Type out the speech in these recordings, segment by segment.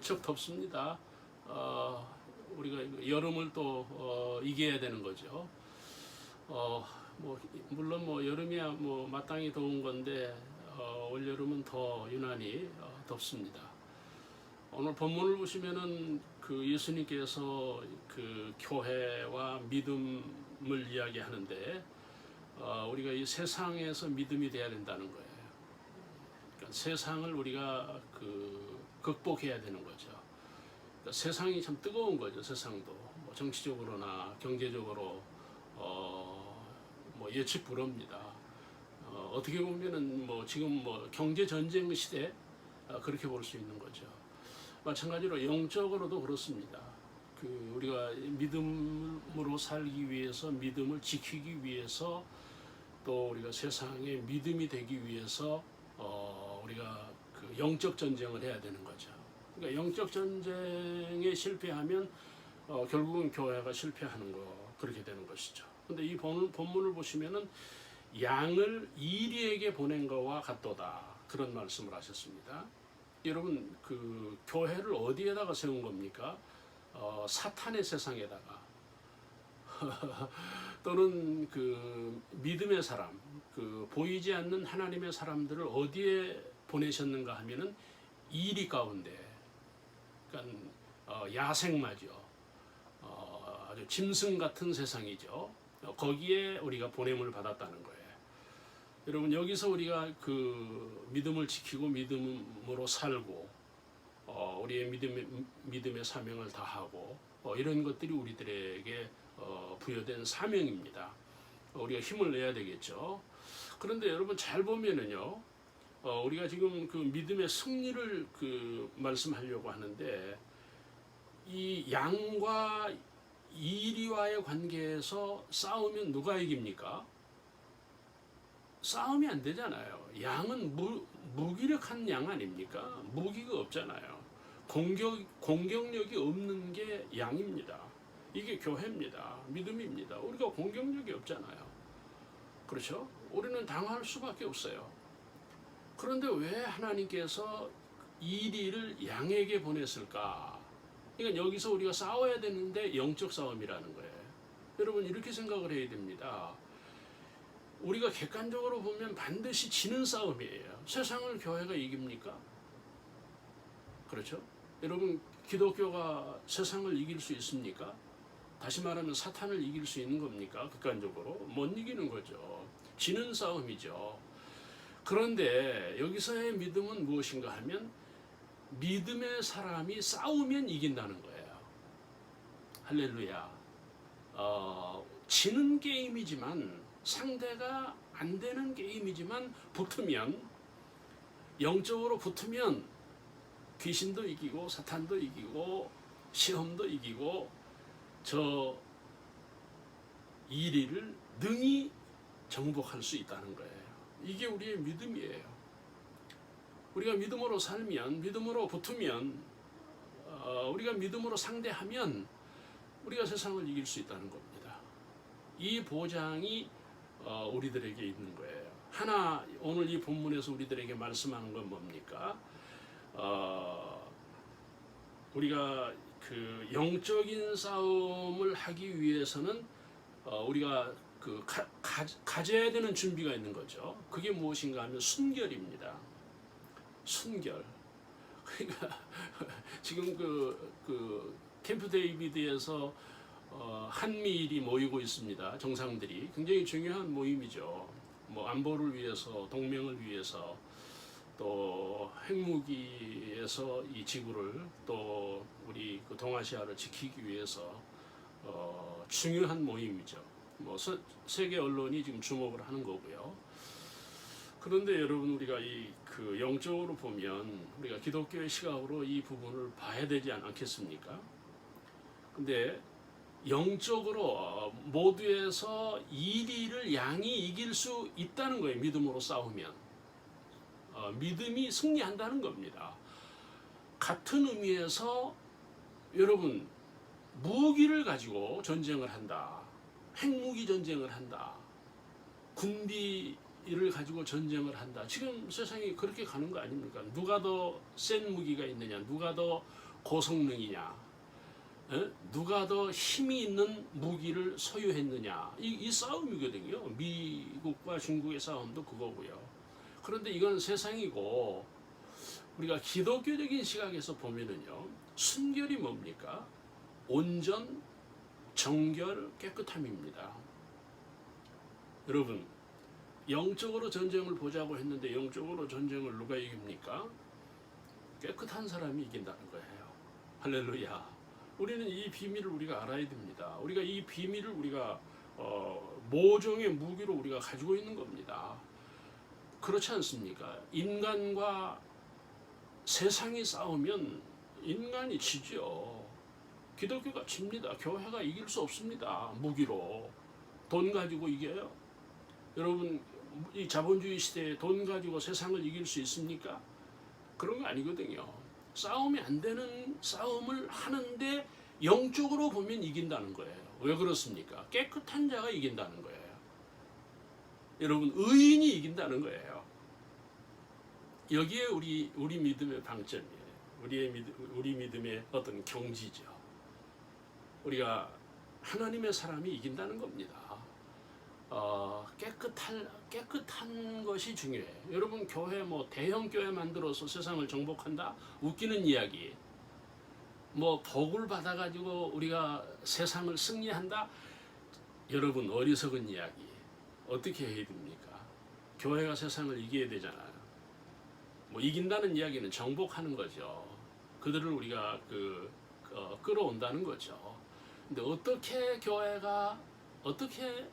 무척 덥습니다. 우리가 여름을 또 이겨야 되는 거죠. 물론 여름이야 마땅히 더운 건데 올 여름은 더 유난히 덥습니다. 오늘 본문을 보시면은 그 예수님께서 그 교회와 믿음을 이야기하는데 우리가 이 세상에서 믿음이 돼야 된다는 거예요. 그러니까 세상을 우리가 극복해야 되는 거죠. 그러니까 세상이 참 뜨거운 거죠. 세상도 정치적으로나 경제적으로 예측 불허입니다. 어떻게 보면은 지금 경제 전쟁 시대 그렇게 볼 수 있는 거죠. 마찬가지로 영적으로도 그렇습니다. 우리가 믿음으로 살기 위해서, 믿음을 지키기 위해서, 또 우리가 세상에 믿음이 되기 위해서 우리가 영적 전쟁을 해야 되는 거죠. 그러니까 영적 전쟁에 실패하면 결국은 교회가 실패하는 거 그렇게 되는 것이죠. 근데 이 본문을 보시면은 양을 이리에게 보낸 것과 같도다 그런 말씀을 하셨습니다. 여러분 교회를 어디에다가 세운 겁니까? 사탄의 세상에다가 또는 믿음의 사람, 보이지 않는 하나님의 사람들을 어디에 보내셨는가 하면은 이리 가운데, 그러니까 야생마죠. 아주 짐승 같은 세상이죠. 거기에 우리가 보냄을 받았다는 거예요. 여러분 여기서 우리가 믿음을 지키고 믿음으로 살고 우리의 믿음의 사명을 다하고 이런 것들이 우리들에게 부여된 사명입니다. 우리가 힘을 내야 되겠죠. 그런데 여러분 잘 보면은요, 우리가 지금 믿음의 승리를 말씀하려고 하는데 이 양과 이리와의 관계에서 싸우면 누가 이깁니까? 싸움이 안 되잖아요. 양은 무기력한 양 아닙니까? 무기가 없잖아요. 공격력이 없는 게 양입니다. 이게 교회입니다. 믿음입니다. 우리가 공격력이 없잖아요. 그렇죠? 우리는 당할 수밖에 없어요. 그런데 왜 하나님께서 이리를 양에게 보냈을까? 그러니까 여기서 우리가 싸워야 되는데 영적 싸움이라는 거예요. 여러분 이렇게 생각을 해야 됩니다. 우리가 객관적으로 보면 반드시 지는 싸움이에요. 세상을 교회가 이깁니까? 그렇죠? 여러분 기독교가 세상을 이길 수 있습니까? 다시 말하면 사탄을 이길 수 있는 겁니까? 객관적으로 못 이기는 거죠. 지는 싸움이죠. 그런데 여기서의 믿음은 무엇인가 하면 믿음의 사람이 싸우면 이긴다는 거예요. 할렐루야. 지는 게임이지만 상대가 안 되는 게임이지만 붙으면, 영적으로 붙으면 귀신도 이기고 사탄도 이기고 시험도 이기고 저 이리를 능히 정복할 수 있다는 거예요. 이게 우리의 믿음이에요. 우리가 믿음으로 살면, 믿음으로 붙으면, 우리가 믿음으로 상대하면 우리가 세상을 이길 수 있다는 겁니다. 이 보장이 우리들에게 있는 거예요. 하나 오늘 이 본문에서 우리들에게 말씀하는 건 뭡니까? 우리가 영적인 싸움을 하기 위해서는 우리가 가져야 되는 준비가 있는 거죠. 그게 무엇인가 하면 순결입니다. 순결. 그러니까 지금 캠프 데이비드에서 한미일이 모이고 있습니다. 정상들이 굉장히 중요한 모임이죠. 안보를 위해서, 동맹을 위해서, 또 핵무기에서 이 지구를, 또 우리 동아시아를 지키기 위해서 중요한 모임이죠. 세계 언론이 지금 주목을 하는 거고요. 그런데 여러분 우리가 영적으로 보면 우리가 기독교의 시각으로 이 부분을 봐야 되지 않겠습니까? 근데 영적으로 모두에서 이리를 양이 이길 수 있다는 거예요. 믿음으로 싸우면 믿음이 승리한다는 겁니다. 같은 의미에서 여러분 무기를 가지고 전쟁을 한다. 핵무기 전쟁을 한다. 군비를 가지고 전쟁을 한다. 지금 세상이 그렇게 가는 거 아닙니까? 누가 더 센 무기가 있느냐, 누가 더 고성능이냐, 누가 더 힘이 있는 무기를 소유했느냐, 이 싸움이거든요. 미국과 중국의 싸움도 그거고요. 그런데 이건 세상이고, 우리가 기독교적인 시각에서 보면은요, 순결이 뭡니까? 온전, 정결, 깨끗함입니다. 여러분, 영적으로 전쟁을 보자고 했는데 영적으로 전쟁을 누가 이깁니까? 깨끗한 사람이 이긴다는 거예요. 할렐루야. 우리는 이 비밀을 우리가 알아야 됩니다. 우리가 이 비밀을 우리가 모종의 무기로 우리가 가지고 있는 겁니다. 그렇지 않습니까? 인간과 세상이 싸우면 인간이 지죠. 기독교가 집니다. 교회가 이길 수 없습니다. 무기로. 돈 가지고 이겨요? 여러분, 이 자본주의 시대에 돈 가지고 세상을 이길 수 있습니까? 그런 거 아니거든요. 싸움이 안 되는 싸움을 하는데 영적으로 보면 이긴다는 거예요. 왜 그렇습니까? 깨끗한 자가 이긴다는 거예요. 여러분, 의인이 이긴다는 거예요. 여기에 우리 믿음의 방점이에요. 우리 믿음의 어떤 경지죠. 우리가 하나님의 사람이 이긴다는 겁니다. 깨끗한 것이 중요해요. 여러분, 교회 대형 교회 만들어서 세상을 정복한다? 웃기는 이야기. 복을 받아가지고 우리가 세상을 승리한다? 여러분, 어리석은 이야기. 어떻게 해야 됩니까? 교회가 세상을 이겨야 되잖아요. 이긴다는 이야기는 정복하는 거죠. 그들을 우리가 끌어온다는 거죠. 근데 어떻게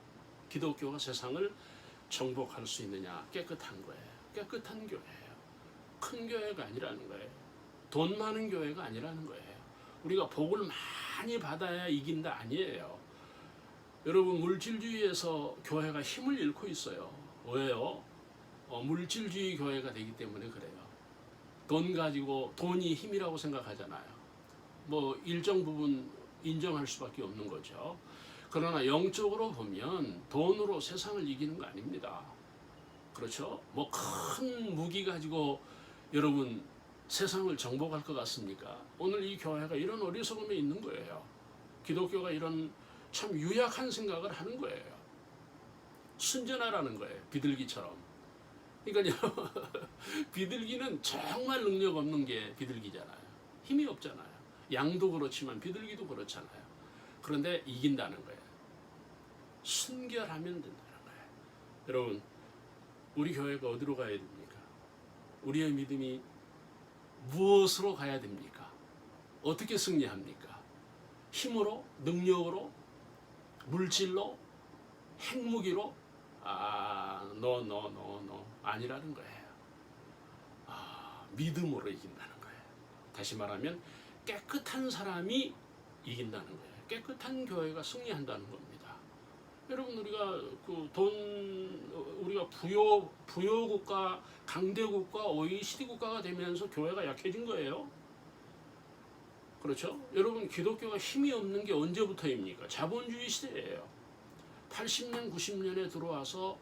기독교가 세상을 정복할 수 있느냐? 깨끗한 거예요. 깨끗한 교회예요. 큰 교회가 아니라는 거예요. 돈 많은 교회가 아니라는 거예요. 우리가 복을 많이 받아야 이긴다 아니에요. 여러분, 물질주의에서 교회가 힘을 잃고 있어요. 왜요? 물질주의 교회가 되기 때문에 그래요. 돈 가지고 돈이 힘이라고 생각하잖아요. 일정 부분 인정할 수밖에 없는 거죠. 그러나 영적으로 보면 돈으로 세상을 이기는 거 아닙니다. 그렇죠? 큰 무기 가지고 여러분 세상을 정복할 것 같습니까? 오늘 이 교회가 이런 어리석음에 있는 거예요. 기독교가 이런 참 유약한 생각을 하는 거예요. 순전하라는 거예요. 비둘기처럼. 그러니까요, 비둘기는 정말 능력 없는 게 비둘기잖아요. 힘이 없잖아요. 양도 그렇지만 비둘기도 그렇잖아요. 그런데 이긴다는 거예요. 순결하면 된다는 거예요. 여러분, 우리 교회가 어디로 가야 됩니까? 우리의 믿음이 무엇으로 가야 됩니까? 어떻게 승리합니까? 힘으로? 능력으로? 물질로? 핵무기로? no. 아니라는 거예요. 믿음으로 이긴다는 거예요. 다시 말하면 깨끗한 사람이 이긴다는 거예요. 깨끗한 교회가 승리한다는 겁니다. 여러분, 우리가 부여 국가, 강대 국가, OECD 국가가 되면서 교회가 약해진 거예요. 그렇죠? 여러분, 기독교가 힘이 없는 게 언제부터입니까? 자본주의 시대예요. 80년, 90년에 들어와서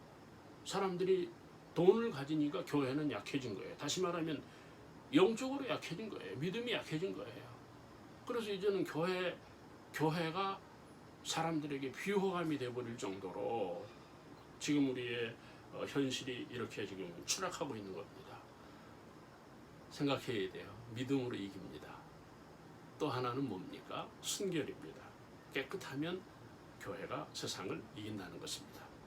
사람들이 돈을 가지니까 교회는 약해진 거예요. 다시 말하면 영적으로 약해진 거예요. 믿음이 약해진 거예요. 그래서 이제는 교회가 사람들에게 비호감이 되어버릴 정도로 지금 우리의 현실이 이렇게 지금 추락하고 있는 겁니다. 생각해야 돼요. 믿음으로 이깁니다. 또 하나는 뭡니까? 순결입니다. 깨끗하면 교회가 세상을 이긴다는 것입니다.